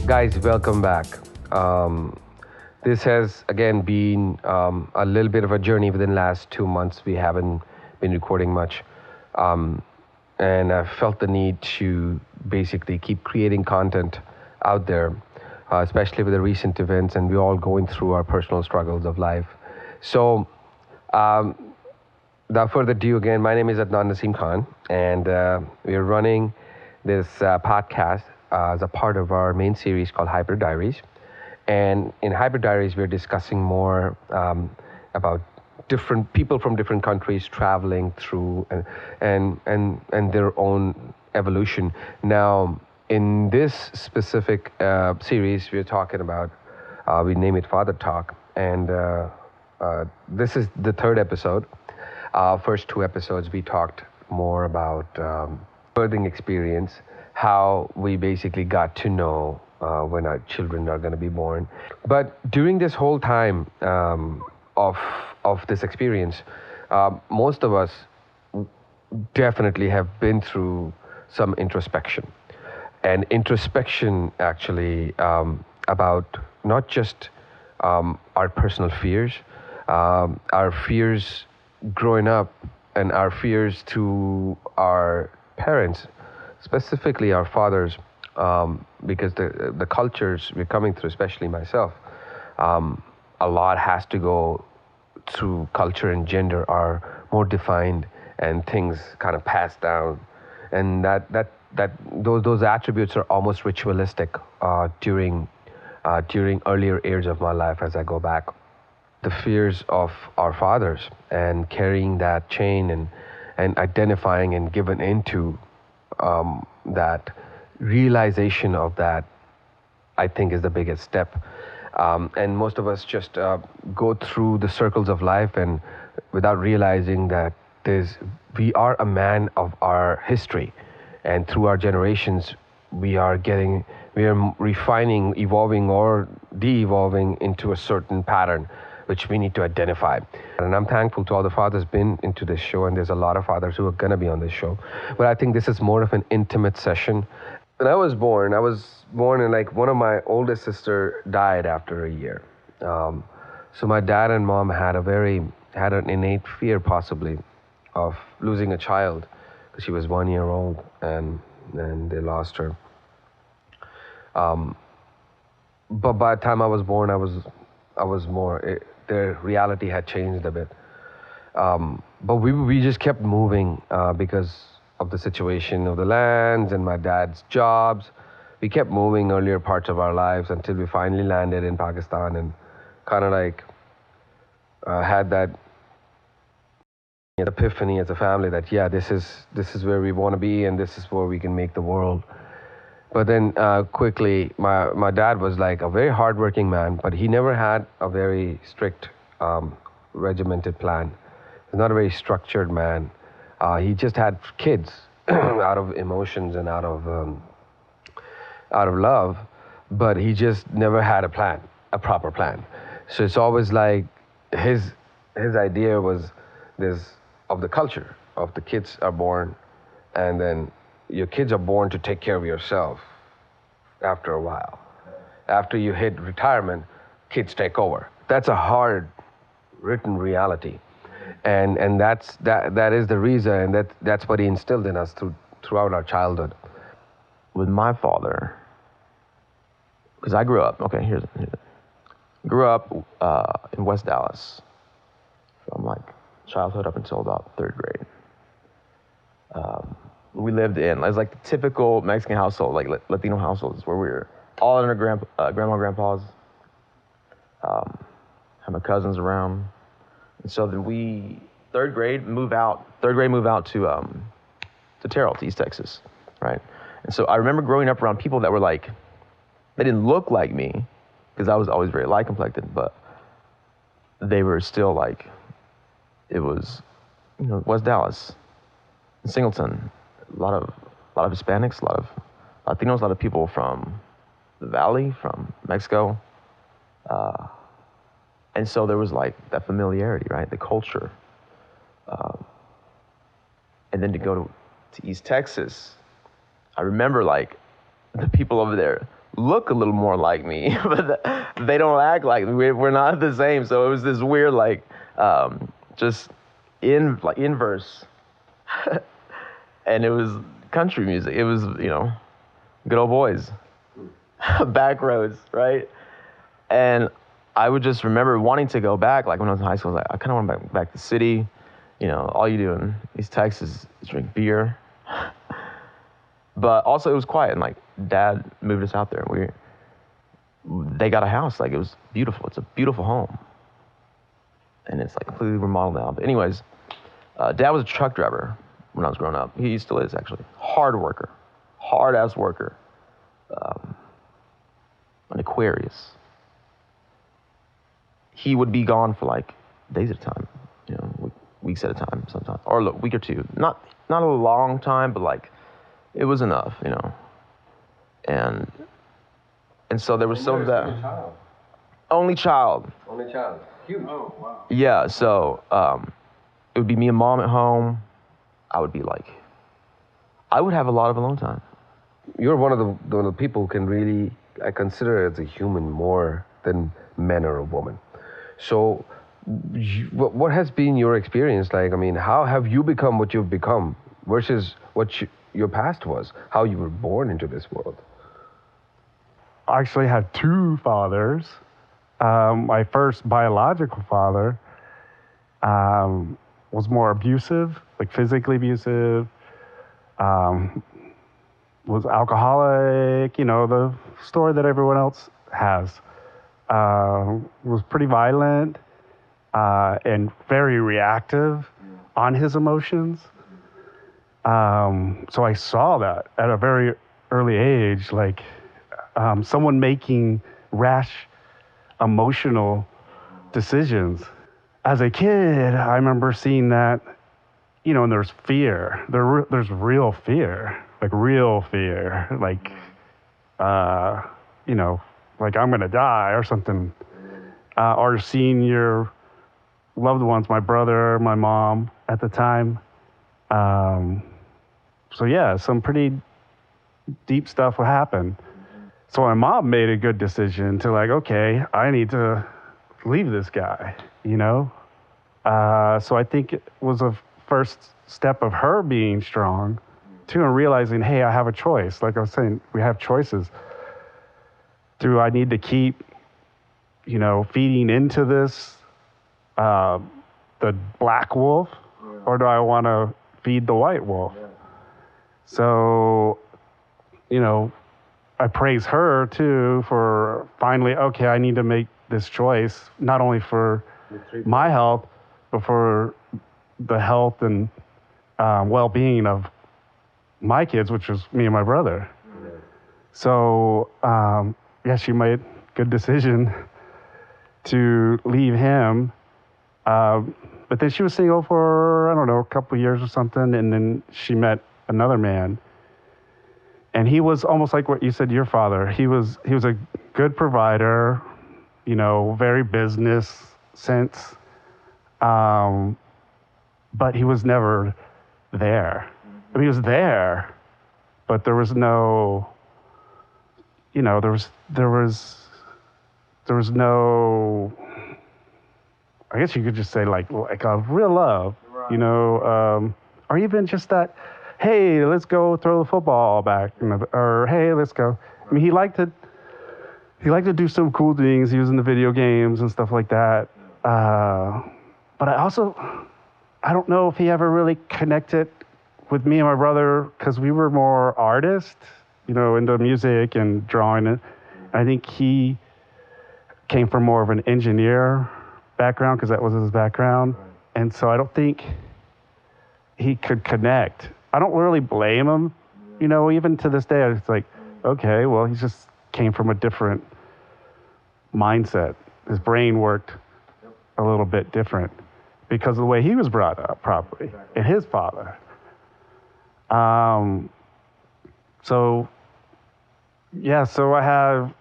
Guys, welcome back. Um, this has again been a little bit of a journey within the last 2 months. We haven't been recording much, um, and I felt the need to basically keep creating content out there, especially with the recent events, and we're all going through our personal struggles of life. So, um, without further ado, again, my name is Adnan Naseem Khan, and we are running this podcast as a part of our main series called Diaries. And in Diaries, we're discussing more about different people from different countries traveling through and their own evolution. Now, in this specific series, we're talking about we name it Father Talk, and this is the third episode. First two episodes, we talked more about birthing experience, how we basically got to know when our children are going to be born. But during this whole time of this experience, most of us definitely have been through some introspection. And introspection actually about not just our personal fears, our fears growing up, and our fears to our parents, specifically our fathers, because the cultures we're coming through, especially myself, a lot has to go through culture, and gender are more defined, and things kind of passed down, and those attributes are almost ritualistic during earlier years of my life as I go back. The fears of our fathers and carrying that chain and identifying and giving into that realization of that, I think, is the biggest step. And most of us just go through the circles of life and without realizing that we are a man of our history, and through our generations we are refining, evolving, or de-evolving into a certain pattern which we need to identify. And I'm thankful to all the fathers been into this show, and there's a lot of fathers who are going to be on this show. But I think this is more of an intimate session. When I was born and like one of my oldest sister died after a year. So my dad and mom had an innate fear possibly of losing a child, because she was 1 year old and they lost her. But by the time I was born, I was more. Their reality had changed a bit. But we just kept moving because of the situation of the lands and my dad's jobs. We kept moving earlier parts of our lives until we finally landed in Pakistan, and kind of like had that epiphany as a family that this is where we want to be, and this is where we can make the world. But then quickly, my dad was like a very hardworking man, but he never had a very strict, regimented plan. He's not a very structured man. He just had kids out of emotions and out of love, but he just never had a proper plan. So it's always like his idea was this of the culture of the kids are born, and then your kids are born to take care of yourself after a while. After you hit retirement, kids take over. That's a hard written reality. And that is the reason, and that's what he instilled in us throughout our childhood. With my father, because I grew up, here's it. Grew up in West Dallas from like childhood up until about third grade. We lived in, it was like the typical Mexican household, like Latino households, where we were all in our grandma, grandpa's, had my cousins around. And so then third grade move out to Terrell, to East Texas, right? And so I remember growing up around people that were like, they didn't look like me, because I was always very light complected, but they were still like, it was, West Dallas, Singleton, a lot of Hispanics, a lot of Latinos, a lot of people from the Valley, from Mexico. And so there was like that familiarity, right? The culture. And then to go to East Texas, I remember like the people over there look a little more like me, but they don't act like me. We're not the same. So it was this weird, like, just inverse, and it was country music. It was, good old boys, back roads, right? And I would just remember wanting to go back. Like when I was in high school, I was like, I kind of want to back to the city. All you do in East Texas is drink beer. But also it was quiet, and like Dad moved us out there. They got a house, like it was beautiful. It's a beautiful home, and it's like completely remodeled now. But anyways, Dad was a truck driver when I was growing up. He still is actually. Hard worker, hard ass worker. An Aquarius. He would be gone for like days at a time, weeks at a time sometimes, or a week or two. Not a long time, but like it was enough, And so there was some of that. Only child. Only child. Huge. Oh, wow. Yeah, so it would be me and Mom at home. I would have a lot of alone time. You're one of the people who can really, I consider as a human more than men or a woman. So what has been your experience like? I mean, how have you become what you've become versus what your past was, how you were born into this world? I actually had two fathers. My first biological father was more abusive, like physically abusive, was alcoholic, the story that everyone else has. Was pretty violent and very reactive on his emotions. So I saw that at a very early age, like someone making rash emotional decisions. As a kid, I remember seeing that, and there's fear. There's real fear, like like I'm gonna die or something. Or seeing your loved ones, my brother, my mom at the time. So yeah, some pretty deep stuff would happen. So my mom made a good decision to like, okay, I need to leave this guy, So I think it was a first step of her being strong too, and realizing, hey, I have a choice. Like I was saying, we have choices. Do I need to keep, feeding into this, the black wolf, or do I want to feed the white wolf? Yeah. So, I praise her too for finally, okay, I need to make this choice, not only for my health, but for the health and well-being of my kids, which was me and my brother. Yeah. So, she made a good decision to leave him. But then she was single for, I don't know, a couple of years or something, and then she met another man. And he was almost like what you said, your father. He was a good provider, very business sense. But he was never there. I mean, he was there, but there was no, there was no, I guess you could just say like a real love, right. Or even just that, hey, let's go throw the football back, or hey, let's go. I mean, he liked to do some cool things. He was in the video games and stuff like that. But I don't know if he ever really connected with me and my brother, because we were more artists, into music and drawing. And I think he came from more of an engineer background, because that was his background. Right. And so I don't think he could connect. I don't really blame him, even to this day. It's like, okay, well, he just came from a different mindset. His brain worked a little bit different because of the way he was brought up, probably, and his father. So I have,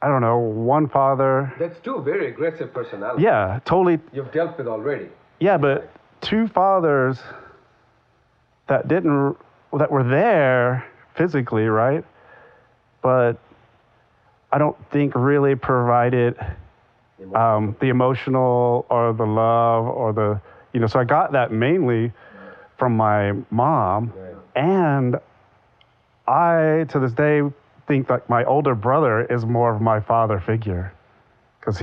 I don't know, one father. That's two very aggressive personalities. Yeah, totally. You've dealt with already. Yeah, but two fathers that were there physically, right? but I don't think really provided the emotional or the love or so I got that mainly from my mom. And I, to this day, think like my older brother is more of my father figure because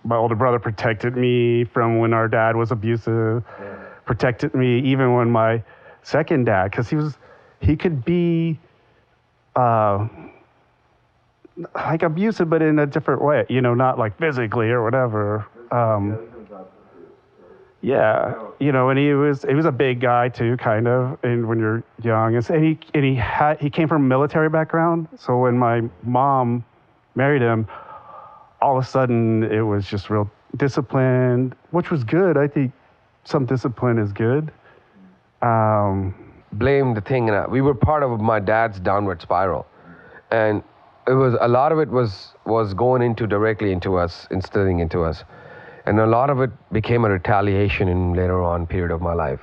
my older brother protected me from when our dad was abusive, protected me even when my second dad, because he could be uh, like abusive, but in a different way, not like physically or whatever. Yeah, and he was a big guy too, kind of, and when you're young, he came from a military background, so when my mom married him, all of a sudden it was just real disciplined, which was good. I think some discipline is good. Blame the thing. We were part of my dad's downward spiral, and it was a lot of it was going into directly into us, instilling into us, and a lot of it became a retaliation in later on period of my life.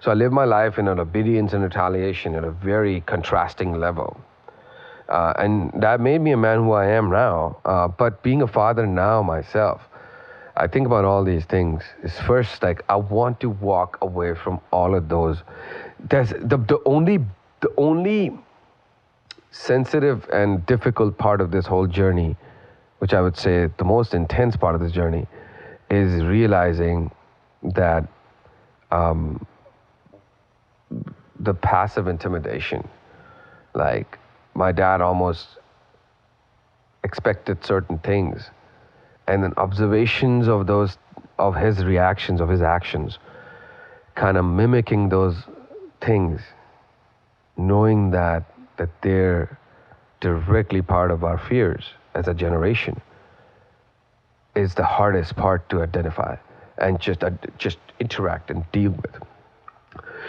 So I lived my life in an obedience and retaliation at a very contrasting level. And that made me a man who I am now. But being a father now myself, I think about all these things. Is first, like, I want to walk away from all of those. There's the only sensitive and difficult part of this whole journey, which I would say the most intense part of this journey, is realizing that the passive intimidation, like my dad almost expected certain things, and then observations of his reactions, of his actions, kind of mimicking those things, knowing that they're directly part of our fears as a generation, is the hardest part to identify and just interact and deal with,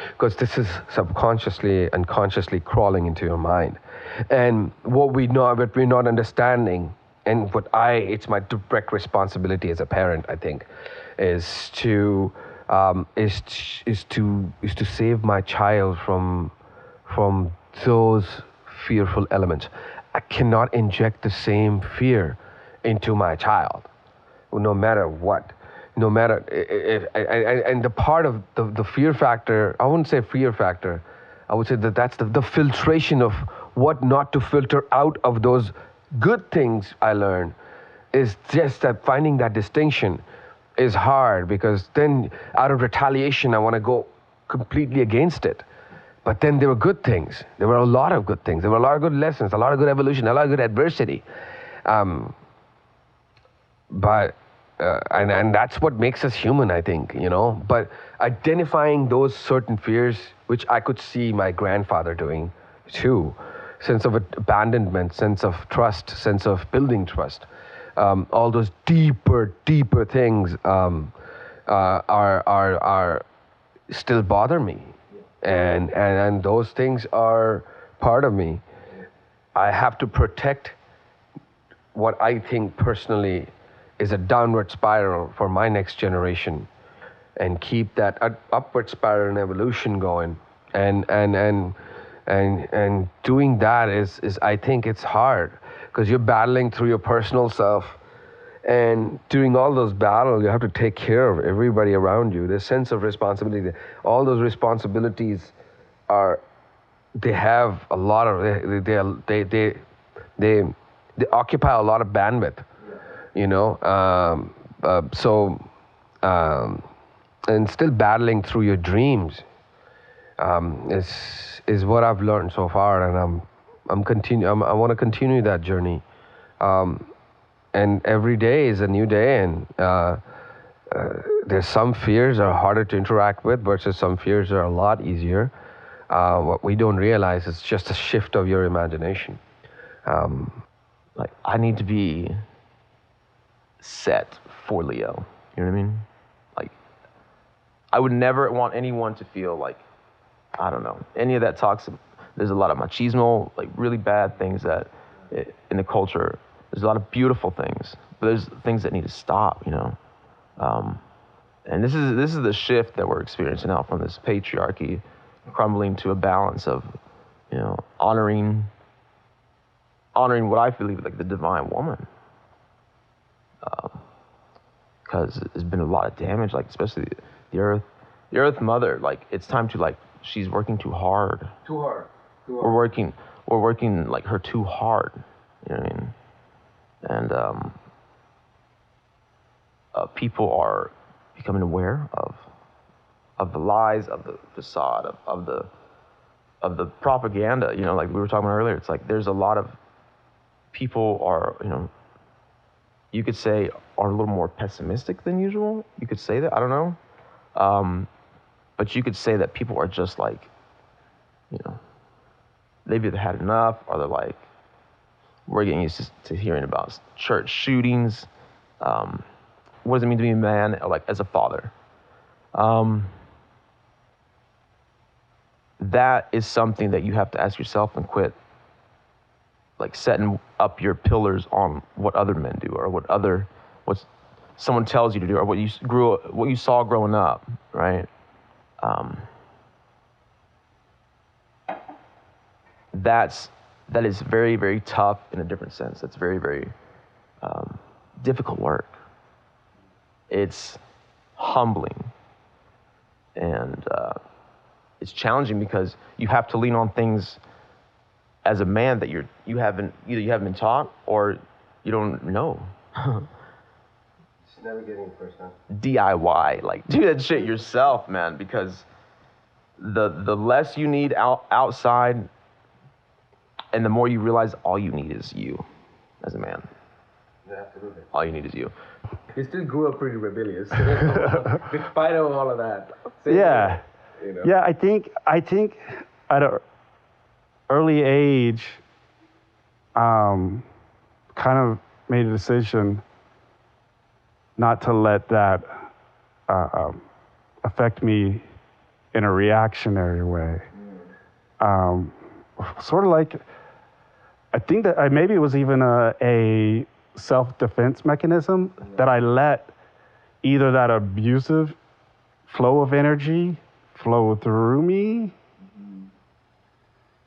because this is subconsciously, unconsciously crawling into your mind. And what we're not understanding, and it's my direct responsibility as a parent, I think, is to save my child from those fearful elements. I cannot inject the same fear into my child, no matter what. No matter and the part of the fear factor, I wouldn't say fear factor, I would say that's the filtration of what not to filter out of those good things I learned, is just that finding that distinction is hard, because then out of retaliation I want to go completely against it. But then there were good things. There were a lot of good things. There were a lot of good lessons, a lot of good evolution, a lot of good adversity. But and that's what makes us human, I think, But identifying those certain fears, which I could see my grandfather doing too, sense of abandonment, sense of trust, sense of building trust, all those deeper things are still bother me, and those things are part of me. I have to protect what I think personally is a downward spiral for my next generation, and keep that upward spiral and evolution going. And doing that is I think it's hard, because you're battling through your personal self, and during all those battles you have to take care of everybody around you. There's sense of responsibility. All those responsibilities they have a lot of they occupy a lot of bandwidth, and still battling through your dreams is what I've learned so far, and I want to continue that journey, and every day is a new day, and there's some fears are harder to interact with versus some fears are a lot easier. What we don't realize is just a shift of your imagination. Like, I need to be set for Leo. You know what I mean? Like, I would never want anyone to feel like, I don't know, any of that talks. There's a lot of machismo, like really bad things in the culture. There's a lot of beautiful things, but there's things that need to stop, And this is the shift that we're experiencing now, from this patriarchy crumbling to a balance of, honoring honoring what I believe like the divine woman. Because there's been a lot of damage, like especially the earth mother, like it's time to like, she's working too hard. Too hard. We're working like her too hard, you know what I mean? And people are becoming aware of the lies, of the facade, of the propaganda, you know, like we were talking about earlier. It's like there's a lot of people are, you know, you could say are a little more pessimistic than usual. You could say that, I don't know. But you could say that people are just like, you know, they've either had enough or they're like, we're getting used to hearing about church shootings. What does it mean to be a man, or like as a father? That is something that you have to ask yourself and quit like setting up your pillars on what other men do or what someone tells you to do or what you saw growing up, right? That is very, very tough in a different sense. That's very, very difficult work. It's humbling and it's challenging because you have to lean on things as a man that you haven't been taught or you don't know. It's never getting first time. DIY, like do that shit yourself, man, because the less you need outside and the more you realize all you need is you as a man. Yeah, absolutely. All you need is you. He still grew up pretty rebellious, despite of all of that. Yeah. You know? Yeah, I think at an early age, kind of made a decision not to let that affect me in a reactionary way. Sort of like, I think that maybe it was even a self-defense mechanism that I let either that abusive flow of energy flow through me.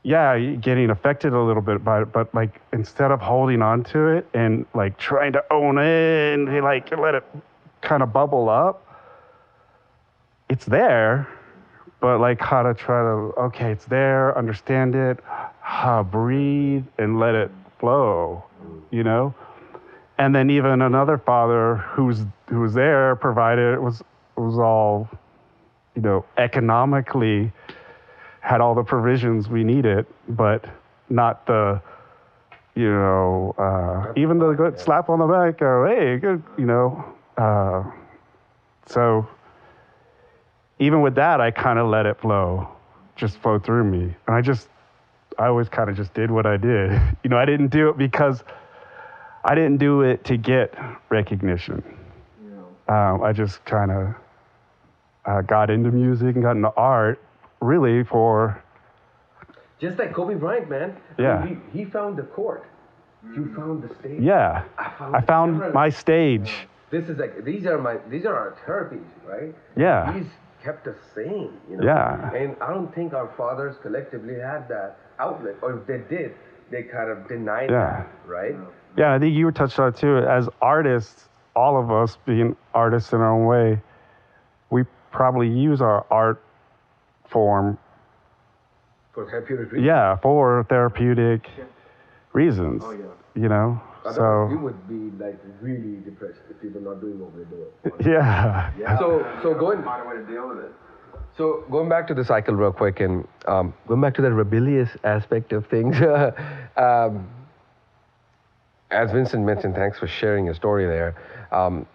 Yeah, getting affected a little bit by it, but like instead of holding on to it and like trying to own it and like let it kind of bubble up, it's there, but like how to try to, okay, it's there, understand it, breathe and let it flow, you know? And then even another father who was there provided it was all, you know, economically had all the provisions we needed, but not the, you know, even the good slap on the back, hey, good, you know. So even with that, I kind of let it just flow through me. And I always kind of just did what I did. You know, I didn't do it because I didn't do it to get recognition. I just kind of got into music and got into art really for... Just like Kobe Bryant, man. Yeah. He found the court. You found the stage. Yeah. I found my stage. This is like, these are our therapies, right? Yeah. These kept us sane, you know? Yeah. And I don't think our fathers collectively had that outlet, or if they did, they kind of denied that, right? Yeah, I think you were touched on it too. As artists, all of us being artists in our own way, we probably use our art form for therapeutic reasons. Yeah, for therapeutic reasons. Oh, yeah. You know? Otherwise, we would be like really depressed if we were not doing what we're doing. Yeah. So going. Find a way to deal with it. So going back to the cycle real quick and going back to the rebellious aspect of things. As Vincent mentioned, thanks for sharing your story there. I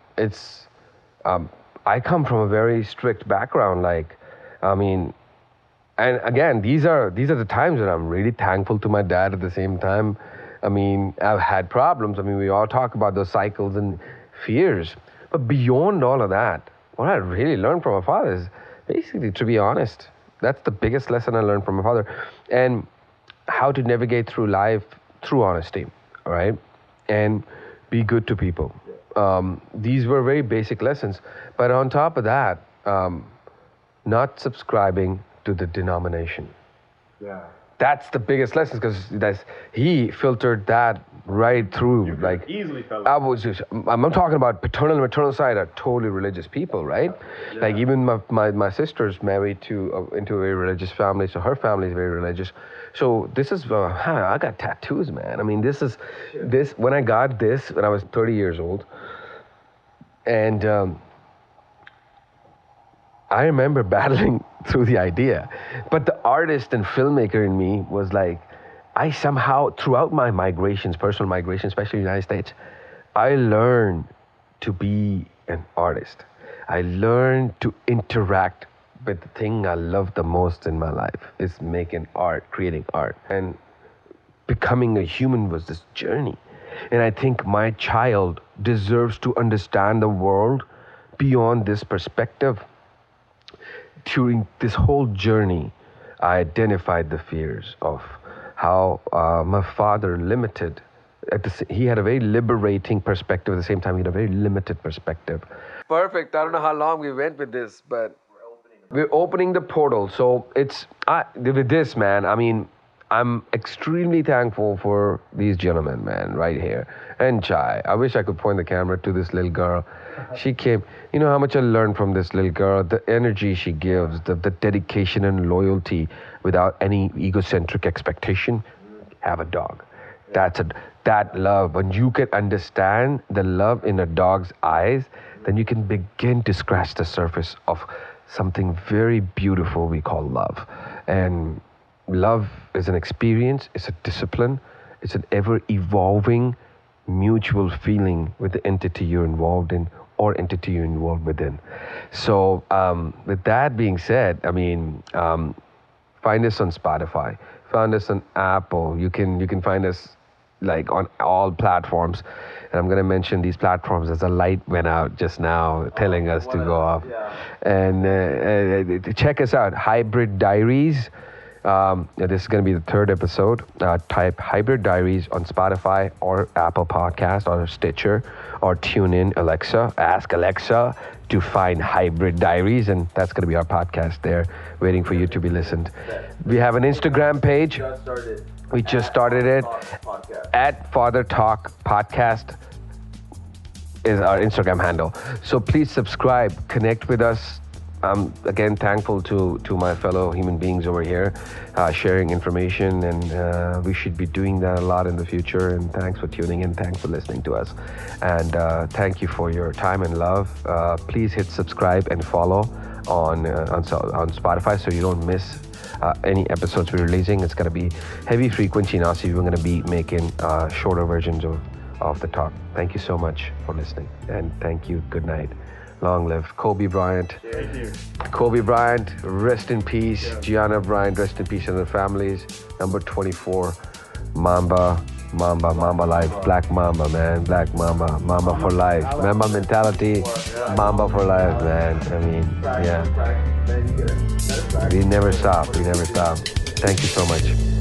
come from a very strict background. Like, I mean, and again, these are the times that I'm really thankful to my dad at the same time. I mean, I've had problems. I mean, we all talk about those cycles and fears. But beyond all of that, what I really learned from my father is basically to be honest. That's the biggest lesson I learned from my father. And how to navigate through life through honesty, all right? And be good to people. These were very basic lessons. But on top of that, not subscribing to the denomination. Yeah. that's the biggest lesson because he filtered that right through. Like easily fell I was just, I'm talking about paternal and maternal side are totally religious people, right? Like even my sister's married to into a very religious family, so her family is very religious. So this is I got tattoos, man. I mean, this when I got this when I was 30 years old, and I remember battling through the idea, but the artist and filmmaker in me was like, I somehow, throughout my migrations, personal migrations, especially in the United States, I learned to be an artist. I learned to interact with the thing I love the most in my life is making art, creating art. And becoming a human was this journey. And I think my child deserves to understand the world beyond this perspective. During this whole journey, I identified the fears of how my father limited. He had a very liberating perspective. At the same time, he had a very limited perspective. Perfect. I don't know how long we went with this, but we're opening the portal. So with this, man. I mean, I'm extremely thankful for these gentlemen, man, right here. And Chai. I wish I could point the camera to this little girl. She came. You know how much I learned from this little girl. The energy she gives, the dedication and loyalty, without any egocentric expectation. Have a dog. That love. When you can understand the love in a dog's eyes, then you can begin to scratch the surface of something very beautiful we call love. And love is an experience, it's a discipline, it's an ever evolving mutual feeling with the entity you're involved in or entity you're involved within. So with that being said, I mean, find us on Spotify, find us on Apple. You can find us like on all platforms. And I'm going to mention these platforms as the light went out just now, telling us to go off. And check us out, Hybrid Diaries. This is going to be the third episode. Type Hybrid Diaries on Spotify or Apple Podcast or Stitcher or tune in Alexa. Ask Alexa to find Hybrid Diaries, and that's going to be our podcast there, waiting for you to be listened. We have an Instagram page. We just started it. At Father Talk Podcast is our Instagram handle. So please subscribe, connect with us. I'm again thankful to my fellow human beings over here, sharing information, and we should be doing that a lot in the future. And thanks for tuning in. Thanks for listening to us. And thank you for your time and love. Please hit subscribe and follow on Spotify so you don't miss any episodes we're releasing. It's going to be heavy frequency now, so we're going to be making shorter versions of the talk. Thank you so much for listening, and thank you. Good night. Long live Kobe Bryant. Thank you. Kobe Bryant, rest in peace. Gianna Bryant, rest in peace, and their families. Number 24, Mamba life. Black Mamba, man. Black Mamba. Mamba for life. Mamba mentality. Mamba for life, man. I mean, yeah. We never stop. Thank you so much.